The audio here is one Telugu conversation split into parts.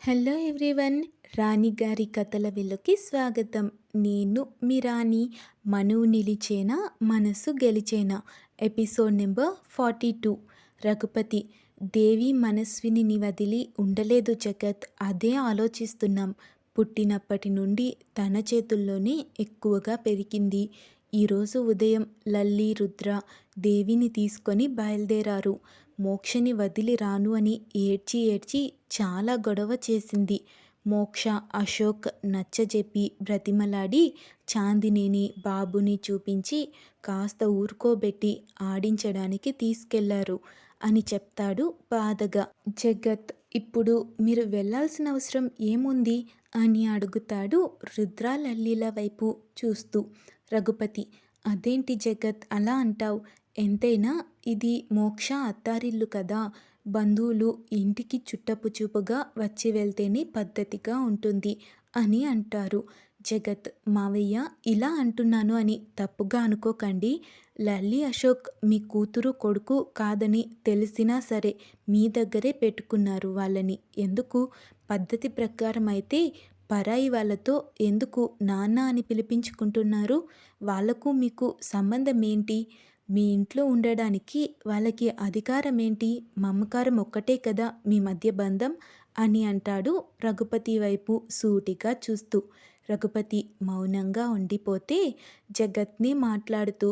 హలో ఎవ్రీవన్, రాణి గారి కథల విలుకి స్వాగతం. నేను మీ రాణి. మనువు నిలిచేనా మనసు గెలిచేనా, ఎపిసోడ్ నెంబర్ 42. రఘుపతి: దేవి మనస్విని వదిలి ఉండలేదు జగత్. అదే ఆలోచిస్తున్నాం. పుట్టినప్పటి నుండి తన చేతుల్లోనే ఎక్కువగా పెరిగింది. ఈరోజు ఉదయం లల్లి రుద్ర దేవిని తీసుకొని బయలుదేరారు. మోక్షని వదిలి రాను అని ఏడ్చి ఏడ్చి చాలా గొడవ చేసింది. మోక్ష అశోక్ నచ్చజెప్పి బ్రతిమలాడి చాందినిని బాబుని చూపించి కాస్త ఊరుకోబెట్టి ఆడించడానికి తీసుకెళ్లారు అని చెప్తాడు బాధగా. జగత్: ఇప్పుడు మీరు వెళ్ళాల్సిన అవసరం ఏముంది అని అడుగుతాడు రుద్ర లల్లీల వైపు చూస్తూ. రఘుపతి: అదేంటి జగత్ అలా అంటావు? ఎంతైనా ఇది మోక్ష అత్తారిల్లు కదా. బంధువులు ఇంటికి చుట్టపు చూపుగా వచ్చి వెళ్తేనే పద్ధతిగా ఉంటుంది అని అంటారు. జగత్: మావయ్య, ఇలా అంటున్నాను అని తప్పుగా అనుకోకండి. లల్లి అశోక్ మీ కూతురు కొడుకు కాదని తెలిసినా సరే మీ దగ్గరే పెట్టుకున్నారు వాళ్ళని. ఎందుకు? పద్ధతి ప్రకారం అయితే పరాయి వాళ్ళతో ఎందుకు నాన్న అని పిలిపించుకుంటున్నారు? వాళ్లకు మీకు సంబంధం ఏంటి? మీ ఇంట్లో ఉండడానికి వాళ్ళకి అధికారం ఏంటి? మమకారం ఒక్కటే కదా మీ మధ్య బంధం అని అంటాడు రఘుపతి వైపు సూటిగా చూస్తూ. రఘుపతి మౌనంగా ఉండిపోతే జగత్ని మాట్లాడుతూ,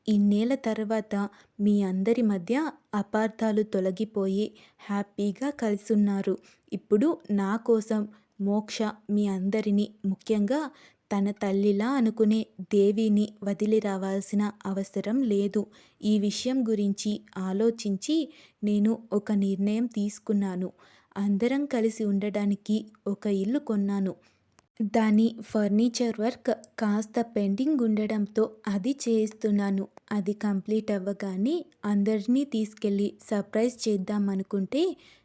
ఇన్నేళ్ల తర్వాత మీ అందరి మధ్య అపార్థాలు తొలగిపోయి హ్యాపీగా కలిసున్నారు. ఇప్పుడు నా కోసం మోక్ష మీ అందరినీ, ముఖ్యంగా తన తల్లిలా అనుకునే దేవిని వదిలి రావాల్సిన అవసరం లేదు. ఈ విషయం గురించి ఆలోచించి నేను ఒక నిర్ణయం తీసుకున్నాను. అందరం కలిసి ఉండడానికి ఒక ఇల్లు కొన్నాను. దాని ఫర్నిచర్ వర్క్ కాస్త పెండింగ్ ఉండడంతో అది చేయిస్తున్నాను. అది కంప్లీట్ అవ్వగానే అందరినీ తీసుకెళ్ళి సర్ప్రైజ్ చేద్దామనుకుంటే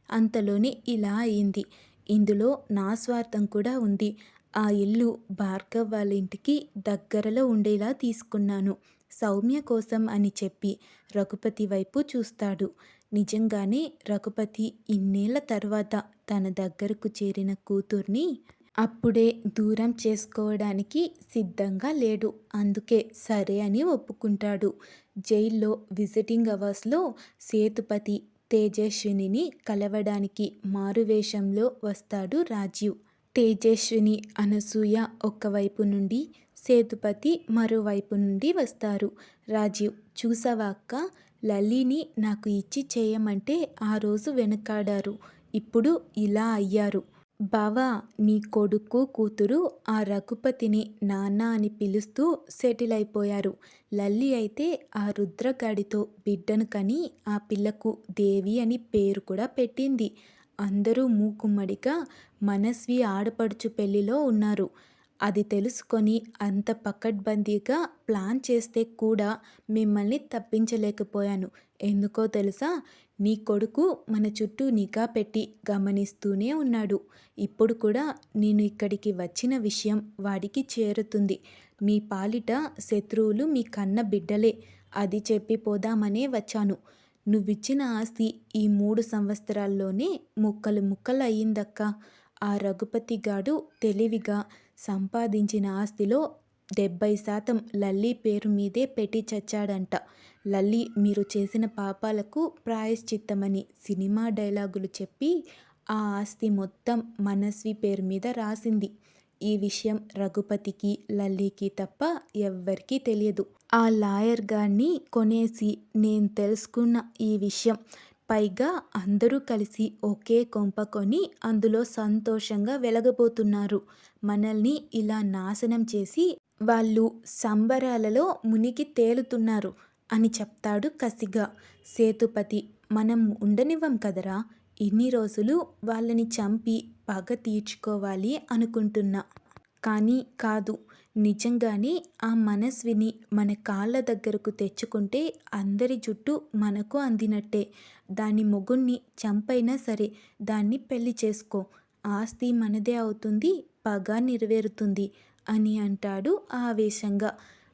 అంతలోనే ఇలా అయింది. ఇందులో నా స్వార్థం కూడా ఉంది. ఆ ఇల్లు భార్గవ్ వాళ్ళ ఇంటికి దగ్గరలో ఉండేలా తీసుకున్నాను. సౌమ్య కోసం అని చెప్పి రఘుపతి వైపు చూస్తాడు. నిజంగానే రఘుపతి ఇన్నేళ్ల తర్వాత తన దగ్గరకు చేరిన కూతుర్ని అప్పుడే దూరం చేసుకోవడానికి సిద్ధంగా లేడు. అందుకే సరే అని ఒప్పుకుంటాడు. జైల్లో విజిటింగ్ అవర్స్లో సేతుపతి తేజస్వినిని కలవడానికి మారువేషంలో వస్తాడు రాజీవ్. తేజస్విని, అనసూయ ఒకవైపు నుండి, సేతుపతి మరోవైపు నుండి వస్తారు. రాజీవ్: చూసావా అక్క, లల్లిని నాకు ఇచ్చి చేయమంటే ఆ రోజు వెనకాడారు. ఇప్పుడు ఇలా అయ్యారు. బావా, నీ కొడుకు కూతురు ఆ రఘుపతిని నాన్న అని పిలుస్తూ సెటిల్ అయిపోయారు. లల్లి అయితే ఆ రుద్రగాడితో బిడ్డను కని ఆ పిల్లకు దేవి అని పేరు కూడా పెట్టింది. అందరూ మూకుమ్మడిగా మనస్వి ఆడపడుచు పెళ్లిలో ఉన్నారు. అది తెలుసుకొని అంత పకడ్బందీగా ప్లాన్ చేస్తే కూడా మిమ్మల్ని తప్పించలేకపోయాను. ఎందుకో తెలుసా? నీ కొడుకు మన చుట్టూ నిఘా పెట్టి గమనిస్తూనే ఉన్నాడు. ఇప్పుడు కూడా నేను ఇక్కడికి వచ్చిన విషయం వాడికి చేరుతుంది. మీ పాలిట శత్రువులు మీ కన్న బిడ్డలే. అది చెప్పిపోదామనే వచ్చాను. నువ్విచ్చిన ఆస్తి ఈ 3 సంవత్సరాల్లోనే ముక్కలు ముక్కలు అయ్యిందక్క. ఆ రఘుపతిగాడు తెలివిగా సంపాదించిన ఆస్తిలో 70% లల్లి పేరు మీదే పెట్టి చచ్చాడంట. లల్లి మీరు చేసిన పాపాలకు ప్రాయశ్చిత్తమని సినిమా డైలాగులు చెప్పి ఆ ఆస్తి మొత్తం మనస్వి పేరు మీద రాసింది. ఈ విషయం రఘుపతికి, లల్లికి తప్ప ఎవ్వరికీ తెలియదు. ఆ లాయర్ గారిని కొనేసి నేను తెలుసుకున్న ఈ విషయం. పైగా అందరూ కలిసి ఒకే కొంప కొని అందులో సంతోషంగా వెలగబోతున్నారు. మనల్ని ఇలా నాశనం చేసి వాళ్ళు సంబరాలలో మునిగి తేలుతున్నారు అని చెప్తాడు కసిగా. సేతుపతి: మనం ఉండనివ్వం కదరా. ఇన్ని రోజులు వాళ్ళని చంపి పగ తీర్చుకోవాలి అనుకుంటున్నా. కానీ కాదు. నిజంగానే ఆ మనస్విని మన కాళ్ళ దగ్గరకు తెచ్చుకుంటే అందరి జుట్టు మనకు అందినట్టే. దాని మొగుణ్ణి చంపైనా సరే దాన్ని పెళ్లి చేసుకో. ఆస్తి మనదే అవుతుంది, పగ నెరవేరుతుంది అని అంటాడు ఆవేశంగా.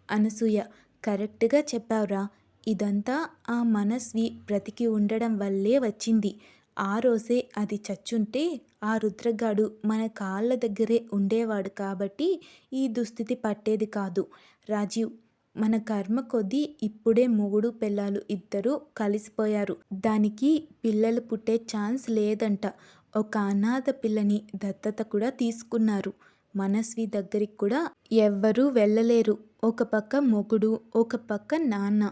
అనసూయ: కరెక్ట్గా చెప్పావురా. ఇదంతా ఆ మనస్వి బ్రతికి ఉండడం వల్లే వచ్చింది. ఆ రోజే అది చచ్చుంటే ఆ రుద్రగాడు మన కాళ్ళ దగ్గరే ఉండేవాడు కాబట్టి ఈ దుస్థితి పట్టేది కాదు. రాజీవ్, మన కర్మ కొద్దీ ఇప్పుడే మొగుడు పెళ్ళాలు ఇద్దరూ కలిసిపోయారు. దానికి పిల్లలు పుట్టే ఛాన్స్ లేదంట. ఒక అనాథ పిల్లని దత్తత కూడా తీసుకున్నారు. మనస్వి దగ్గరికి కూడా ఎవ్వరూ వెళ్ళలేరు. ఒక పక్క మొగుడు, ఒక పక్క నాన్న,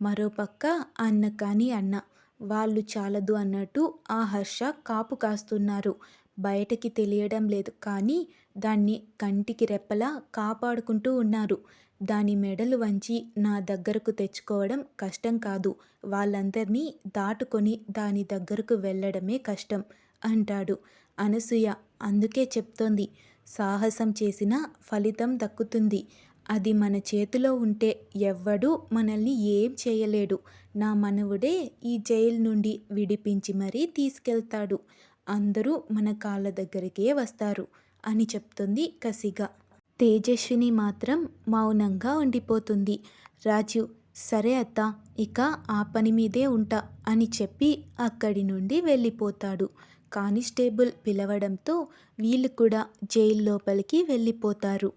మరో పక్క అన్న కాని అన్న. వాళ్ళు చాలదు అన్నట్టు ఆ హర్ష కాపు కాస్తున్నారు. బయటకి తెలియడం లేదు కానీ దాన్ని కంటికి రెప్పలా కాపాడుకుంటూ ఉన్నారు. దాని మెడలు వంచి నా దగ్గరకు తెచ్చుకోవడం కష్టం కాదు. వాళ్ళందర్నీ దాటుకొని దాని దగ్గరకు వెళ్ళడమే కష్టం అంటాడు. అనసూయ అందుకే చెప్తోంది, సాహసం చేసినా ఫలితం దక్కుతుంది. అది మన చేతిలో ఉంటే ఎవ్వడూ మనల్ని ఏం చేయలేడు. నా మనవుడే ఈ జైలు నుండి విడిపించి మరీ తీసుకెళ్తాడు. అందరూ మన కాళ్ళ దగ్గరికే వస్తారు అని చెప్తుంది కసిగా. తేజస్విని మాత్రం మౌనంగా ఉండిపోతుంది. రాజీవ్, సరే అత్త, ఇక ఆ పని మీదే ఉంటా అని చెప్పి అక్కడి నుండి వెళ్ళిపోతాడు. కానిస్టేబుల్ పిలవడంతో వీళ్ళు కూడా జైలు లోపలికి వెళ్ళిపోతారు.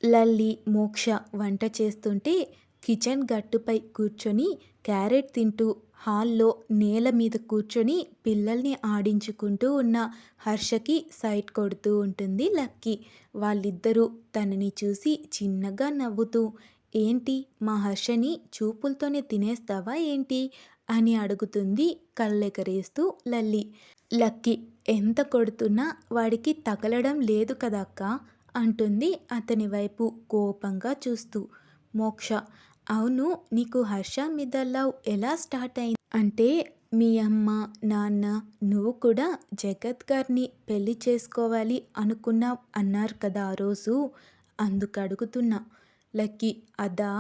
లల్లి, మోక్ష వంట చేస్తుంటే కిచెన్ గట్టుపై కూర్చొని క్యారెట్ తింటూ హాల్లో నేల మీద కూర్చొని పిల్లల్ని ఆడించుకుంటూ ఉన్న హర్షకి సైట్ కొడుతూ ఉంటుంది లక్కీ. వాళ్ళిద్దరూ తనని చూసి చిన్నగా నవ్వుతూ, ఏంటి మా హర్షని చూపులతోనే తినేస్తావా ఏంటి అని అడుగుతుంది కళ్ళెగరేస్తూ లల్లి. లక్కీ, ఎంత కొడుతున్నా వాడికి తగలడం లేదు కదా అక్క అంటుంది అతని వైపు కోపంగా చూస్తూ. మోక్ష, అవును, నీకు హర్ష మీద లవ్ ఎలా స్టార్ట్ అయింది? అంటే మీ అమ్మ నాన్న నువ్వు కూడా జగత్ గారిని పెళ్లి చేసుకోవాలి అనుకున్నావు అన్నారు కదా ఆ రోజు, అందుకు అడుగుతున్నా. లక్కీ, అదా,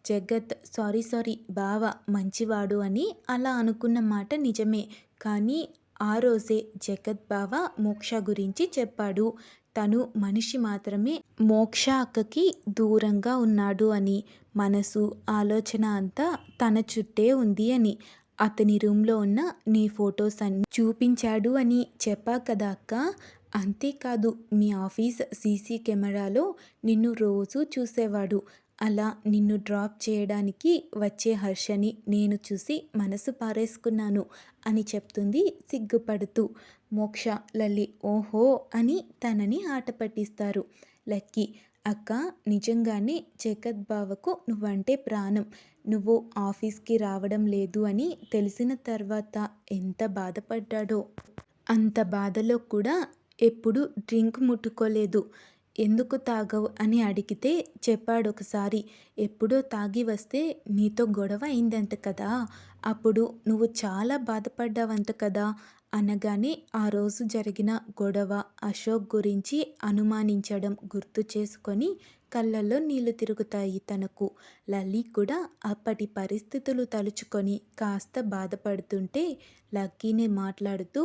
జగత్ సారీ బావ మంచివాడు అని అలా అనుకున్న మాట నిజమే. కానీ ఆ రోజే జగత్ బావ మోక్ష గురించి చెప్పాడు. తను మనిషి మాత్రమే, మోక్ష అక్కకి దూరంగా ఉన్నాడు అని, మనసు ఆలోచన అంతా తన చుట్టే ఉంది అని, అతని రూమ్లో ఉన్న నీ ఫొటోస్ అన్ని చూపించాడు అని చెప్పా కదా అక్క. అంతేకాదు మీ ఆఫీస్ సీసీ కెమెరాలో నిన్ను రోజూ చూసేవాడు. అలా నిన్ను డ్రాప్ చేయడానికి వచ్చే హర్షని నేను చూసి మనసు పారేసుకున్నాను అని చెప్తుంది సిగ్గుపడుతూ. మోక్ష, లల్లి ఓహో అని తనని ఆట పట్టిస్తారు. లక్కీ, అక్క నిజంగానే జగత్ బావకు నువ్వంటే ప్రాణం. నువ్వు ఆఫీస్కి రావడం లేదు అని తెలిసిన తర్వాత ఎంత బాధపడ్డాడో. అంత బాధలో కూడా ఎప్పుడు డ్రింక్ ముట్టుకోలేదు. ఎందుకు తాగవు అని అడిగితే చెప్పాడొకసారి, ఎప్పుడో తాగి వస్తే నీతో గొడవ అయిందంట కదా, అప్పుడు నువ్వు చాలా బాధపడ్డావంట కదా అనగానే ఆ రోజు జరిగిన గొడవ, అశోక్ గురించి అనుమానించడం గుర్తు చేసుకొని కళ్ళల్లో నీళ్లు తిరుగుతాయి తనకు. లల్లి కూడా అప్పటి పరిస్థితులు తలుచుకొని కాస్త బాధపడుతుంటే లక్కీనే మాట్లాడుతూ,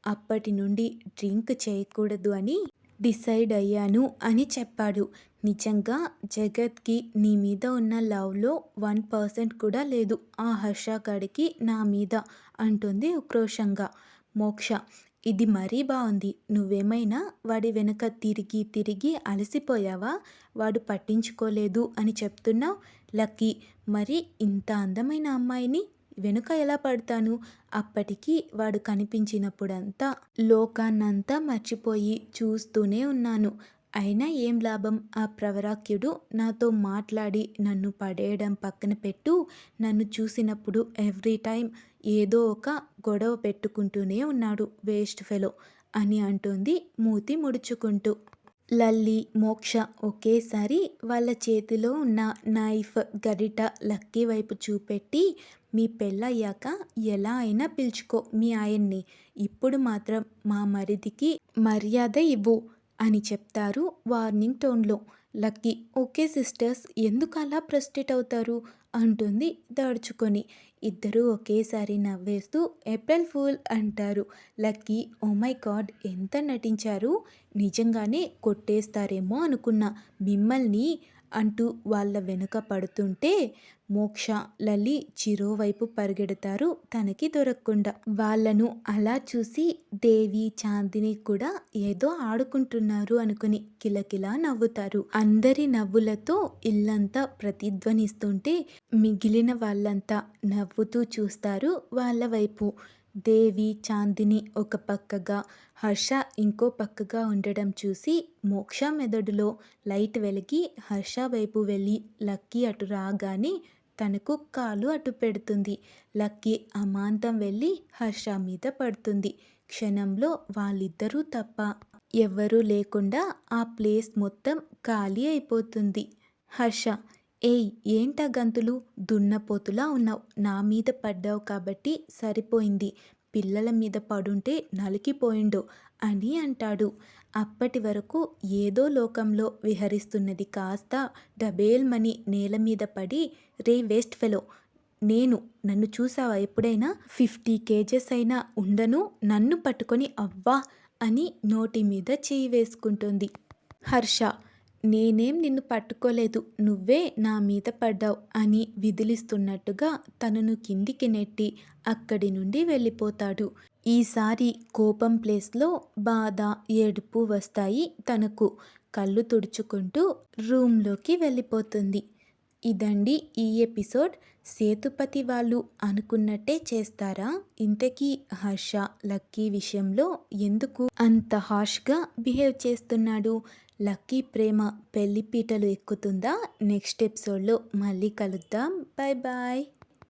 అప్పటి నుండి డ్రింక్ చేయకూడదు అని డిసైడ్ అయ్యాను అని చెప్పాడు. నిజంగా జగత్కి నీ మీద ఉన్న లవ్లో 1% కూడా లేదు ఆ హర్షగాడికి నా మీద అంటుంది ఉక్రోషంగా. మోక్ష, ఇది మరీ బాగుంది. నువ్వేమైనా వాడి వెనుక తిరిగి తిరిగి అలసిపోయావా? వాడు పట్టించుకోలేదు అని చెప్తున్నావు. లక్కీ, మరి ఇంత అందమైన అమ్మాయిని వెనుక ఎలా పడతాను? అప్పటికి వాడు కనిపించినప్పుడంతా లోకాన్నంతా మర్చిపోయి చూస్తూనే ఉన్నాను. అయినా ఏం లాభం? ఆ ప్రవరాఖ్యుడు నాతో మాట్లాడి నన్ను పడేయడం పక్కన పెట్టు, నన్ను చూసినప్పుడు ఎవ్రీ టైం ఏదో ఒక గొడవ పెట్టుకుంటూనే ఉన్నాడు వేస్ట్ ఫెలో అని అంటుంది మూతి ముడుచుకుంటూ. లల్లి, మోక్ష ఒకేసారి వాళ్ళ చేతిలో ఉన్న నైఫ్, గరిట లక్కీ వైపు చూపెట్టి, మీ పెళ్ళయ్యాక ఎలా అయినా పిలుచుకో మీ ఆయన్ని, ఇప్పుడు మాత్రం మా మరిదికి మర్యాద ఇవ్వు అని చెప్తారు వార్నింగ్ టోన్లో. లక్కీ, ఓకే సిస్టర్స్, ఎందుకు అలా ఫ్రస్ట్రేట్ అవుతారు అంటుంది దడుచుకొని. ఇద్దరూ ఒకేసారి నవ్వేస్తూ ఏప్రిల్ ఫూల్ అంటారు. లక్కీ, ఓ మై గాడ్, ఎంత నటించారు, నిజంగానే కొట్టేస్తారేమో అనుకున్నా, మిమ్మల్ని అంటూ వాళ్ళ వెనుక పడుతుంటే మోక్ష, లలి చిరోవైపు పరిగెడతారు తనకి దొరకకుండా. వాళ్ళను అలా చూసి దేవి, చాందిని కూడా ఏదో ఆడుకుంటున్నారు అనుకుని కిలకిలా నవ్వుతారు. అందరి నవ్వులతో ఇల్లంతా ప్రతిధ్వనిస్తుంటే మిగిలిన వాళ్ళంతా నవ్వుతూ చూస్తారు వాళ్ళ వైపు. దేవి, చాందిని ఒక పక్కగా, హర్ష ఇంకో పక్కగా ఉండడం చూసి మోక్ష మెదడులో లైట్ వెలిగి హర్ష వైపు వెళ్ళి లక్కీ అటు రాగానే తనకు కాలు అటు పెడుతుంది. లక్కీ అమాంతం వెళ్ళి హర్ష మీద పడుతుంది. క్షణంలో వాళ్ళిద్దరూ తప్ప ఎవ్వరూ లేకుండా ఆ ప్లేస్ మొత్తం ఖాళీ అయిపోతుంది. హర్ష, ఏయ్ ఏంటా గంతులు, దున్నపోతులా ఉన్నావు, నా మీద పడ్డావు కాబట్టి సరిపోయింది, పిల్లల మీద పడుంటే నలికిపోయిండు అని అంటాడు. అప్పటి వరకు ఏదో లోకంలో విహరిస్తున్నది కాస్త డబేల్మని నేల మీద పడి, రే వేస్ట్ ఫెలో, నన్ను చూసావా ఎప్పుడైనా, 50 కేజెస్ అయినా ఉండను, నన్ను పట్టుకొని అవ్వా అని నోటి మీద చేయి వేసుకుంటుంది. హర్ష, నేనేం నిన్ను పట్టుకోలేదు, నువ్వే నా మీద పడ్డావు అని విదిలిస్తున్నట్టుగా తనను కిందికి నెట్టి అక్కడి నుండి వెళ్ళిపోతాడు. ఈసారి కోపం ప్లేస్లో బాధ, ఏడుపు వస్తాయి తనకు. కళ్ళు తుడుచుకుంటూ రూమ్లోకి వెళ్ళిపోతుంది. ఇదండి ఈ ఎపిసోడ్. సేతుపతి వాళ్ళు అనుకున్నట్టే చేస్తారా? ఇంతకీ హర్ష లక్కీ విషయంలో ఎందుకు అంత హార్ష్గా బిహేవ్ చేస్తున్నాడు? లక్కీ ప్రేమ పెళ్లి పీటలు ఎక్కుతుందా? నెక్స్ట్ ఎపిసోడ్లో మళ్ళీ కలుద్దాం. Bye bye.